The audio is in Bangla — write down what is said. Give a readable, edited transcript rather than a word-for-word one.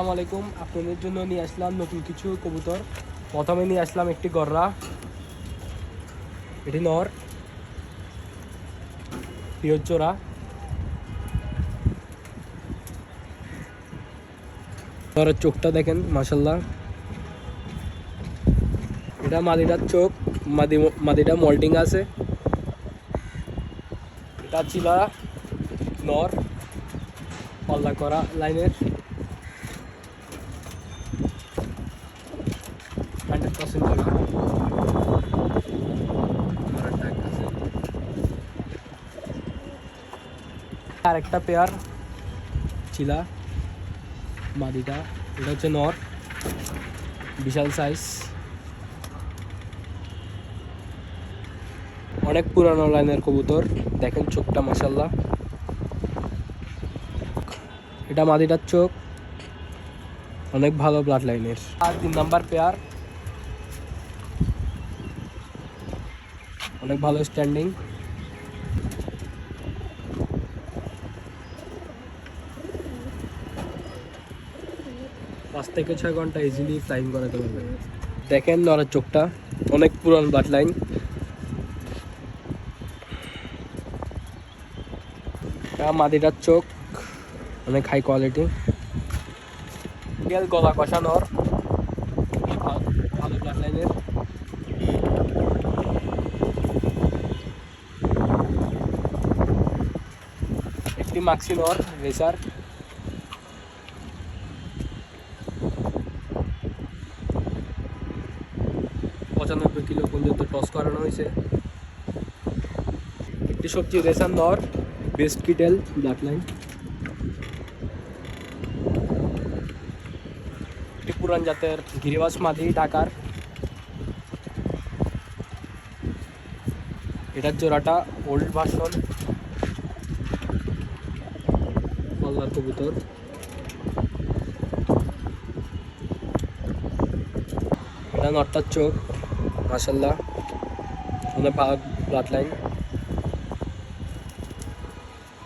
আসসালামু আলাইকুম। আপনাদের জন্য নিয়ে আসলাম নতুন কিছু কবুতর। প্রথমে নিয়ে আসলাম একটি গররা, এটি নর, পিওর জোড়া। নরের চোখটা দেখেন, মাশাল্লাহ। এটা মাদিটার চোখ, মাদিটা মল্টিং আছে। এটা চিলা নর, পাল্লা করা লাইনের 100% জোড়া। আর একটা পেয়ার চিলা মাদিটা, এটা হচ্ছে নর, বিশাল সাইজ, অনেক পুরানো লাইনের কবুতর। দেখেন চোখটা, মাশাল্লাহ। এটা মাদিটার চোখ, অনেক ভালো ব্লাড লাইনের। আর 3 নাম্বার পেয়ার, অনেক ভালো স্ট্যান্ডিং। পাঁচ থেকে 6 ঘন্টা ইজিলি ফ্লাইং করাতে পারবেন। দেখেন নরের চোখটা, অনেক পুরান ব্লাড লাইন। মাদিটার চোখ অনেক হাই কোয়ালিটি। গলা কষা নর, ভালো ব্লাড লাইনের। একটি মাক্সি নর রেসার, 95 কিলো পর্যন্ত টস করানো হয়েছে। একটি সবজি রেসার নর, বেস্ট কিটেল ব্লাড লাইন। একটি পুরান জাতের গিরিবাস মাদি ঢাকার, এটার জোড়াটা ওল্ড ভার্সন পাল্লার কবুতর। এটা নটটার চোখ, মাশাল্লাহ, অনেক ভালো ব্লাড লাইন।